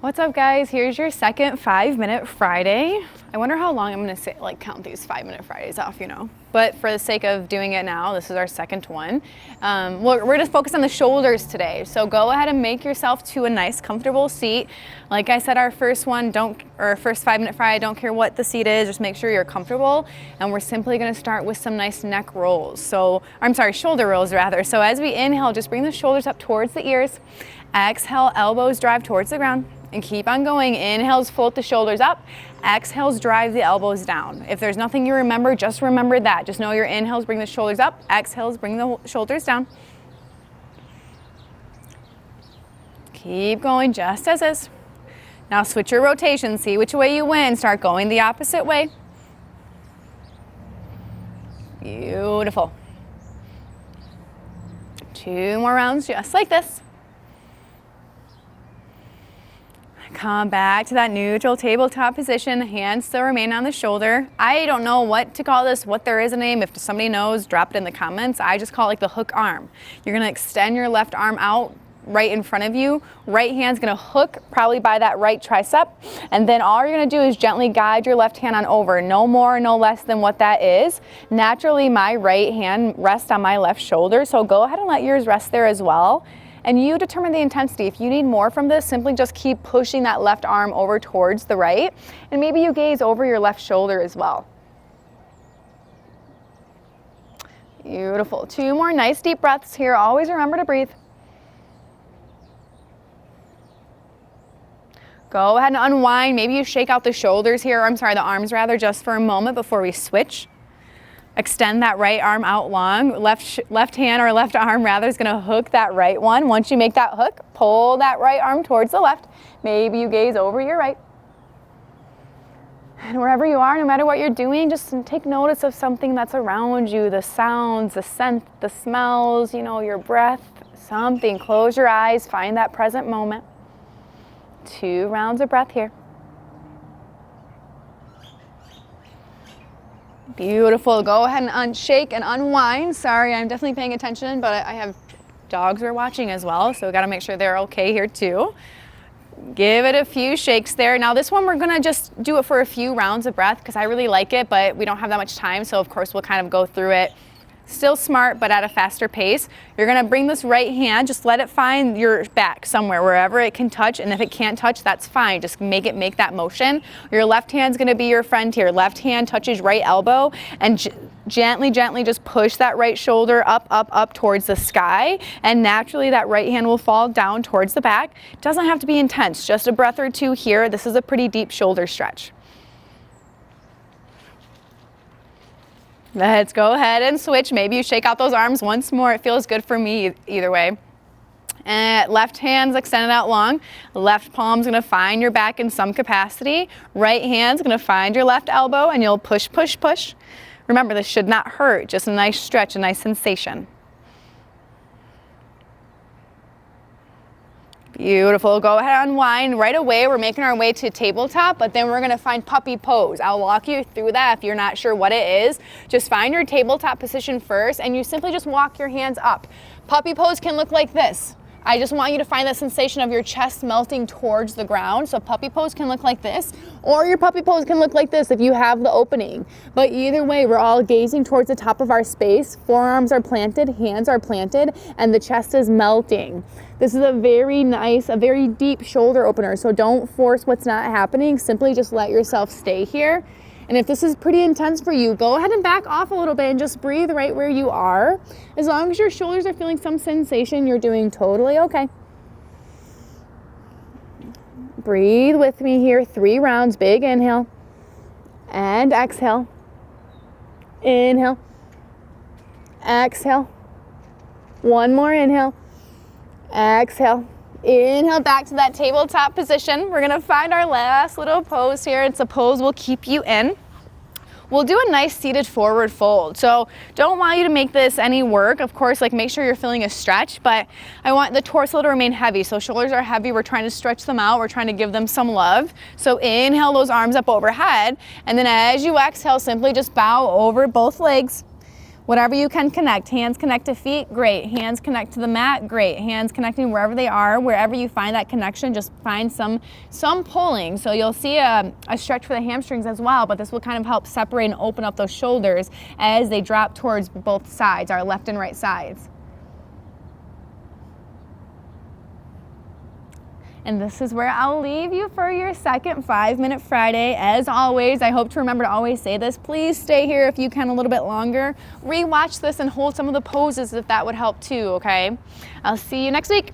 What's up, guys? Here's your second 5-minute Friday. I wonder how long I'm gonna say, like, count these 5-minute Fridays off, you know. But for the sake of doing it now, this is our second one. We're just focused on the shoulders today. So go ahead and make yourself to a nice, comfortable seat. Like I said, our first 5-minute Friday, don't care what the seat is, just make sure you're comfortable. And we're simply gonna start with some nice neck rolls. Shoulder rolls rather. So as we inhale, just bring the shoulders up towards the ears. Exhale, elbows drive towards the ground. And keep on going. Inhales, float the shoulders up. Exhales, drive the elbows down. If there's nothing you remember, just remember that. Just know your inhales bring the shoulders up. Exhales, bring the shoulders down. Keep going just as is. Now switch your rotation. See which way you win. Start going the opposite way. Beautiful. 2 more rounds just like this. Come back to that neutral tabletop position. Hands still remain on the shoulder. I don't know what to call this, what there is a name. If somebody knows, drop it in the comments. I just call it like the hook arm. You're gonna extend your left arm out right in front of you. Right hand's gonna hook probably by that right tricep. And then all you're gonna do is gently guide your left hand on over. No more, no less than what that is. Naturally, my right hand rests on my left shoulder. So go ahead and let yours rest there as well. And you determine the intensity. If you need more from this, simply just keep pushing that left arm over towards the right. And maybe you gaze over your left shoulder as well. Beautiful. 2 more nice deep breaths here. Always remember to breathe. Go ahead and unwind. Maybe you shake out the shoulders here, the arms rather, just for a moment before we switch. Extend that right arm out long. Left hand or left arm rather is gonna hook that right one. Once you make that hook, pull that right arm towards the left. Maybe you gaze over your right. And wherever you are, no matter what you're doing, just take notice of something that's around you, the sounds, the scent, the smells, your breath, something. Close your eyes, find that present moment. 2 rounds of breath here. Beautiful. Go ahead and shake and unwind. Sorry, I'm definitely paying attention, but I have dogs we're watching as well, so we got to make sure they're okay here too. Give it a few shakes there. Now this one, we're going to just do it for a few rounds of breath because I really like it, but we don't have that much time, so of course we'll kind of go through it. Still smart, but at a faster pace. You're gonna bring this right hand, just let it find your back somewhere, wherever it can touch, and if it can't touch, that's fine. Just make that motion. Your left hand's gonna be your friend here. Left hand touches right elbow, and gently just push that right shoulder up towards the sky, and naturally that right hand will fall down towards the back. It doesn't have to be intense, just a breath or two here. This is a pretty deep shoulder stretch. Let's go ahead and switch. Maybe you shake out those arms once more. It feels good for me either way. And left hand's extended out long. Left palm's gonna find your back in some capacity. Right hand's gonna find your left elbow, and you'll push. Remember, this should not hurt, just a nice stretch, a nice sensation. Beautiful. Go ahead and unwind. Right away, we're making our way to tabletop, but then we're going to find puppy pose. I'll walk you through that if you're not sure what it is. Just find your tabletop position first, and you simply just walk your hands up. Puppy pose can look like this. I just want you to find that sensation of your chest melting towards the ground. So puppy pose can look like this, or your puppy pose can look like this if you have the opening. But either way, we're all gazing towards the top of our space. Forearms are planted, hands are planted, and the chest is melting. This is a very nice, a very deep shoulder opener. So don't force what's not happening. Simply just let yourself stay here. And if this is pretty intense for you, go ahead and back off a little bit and just breathe right where you are. As long as your shoulders are feeling some sensation, you're doing totally okay. Breathe with me here. 3 rounds. Big inhale and exhale. Inhale. Exhale. 1 more inhale. Exhale. Inhale back to that tabletop position. We're gonna find our last little pose here. It's a pose we'll keep you in. We'll do a nice seated forward fold. So don't want you to make this any work. Of course, make sure you're feeling a stretch, but I want the torso to remain heavy. So shoulders are heavy. We're trying to stretch them out. We're trying to give them some love. So inhale those arms up overhead. And then as you exhale, simply just bow over both legs. Whatever you can connect. Hands connect to feet, great. Hands connect to the mat, great. Hands connecting wherever they are. Wherever you find that connection, just find some pulling. So you'll see a stretch for the hamstrings as well, but this will kind of help separate and open up those shoulders as they drop towards both sides, our left and right sides. And this is where I'll leave you for your second 5-Minute Friday. As always, I hope to remember to always say this. Please stay here if you can a little bit longer. Rewatch this and hold some of the poses if that would help too, okay? I'll see you next week.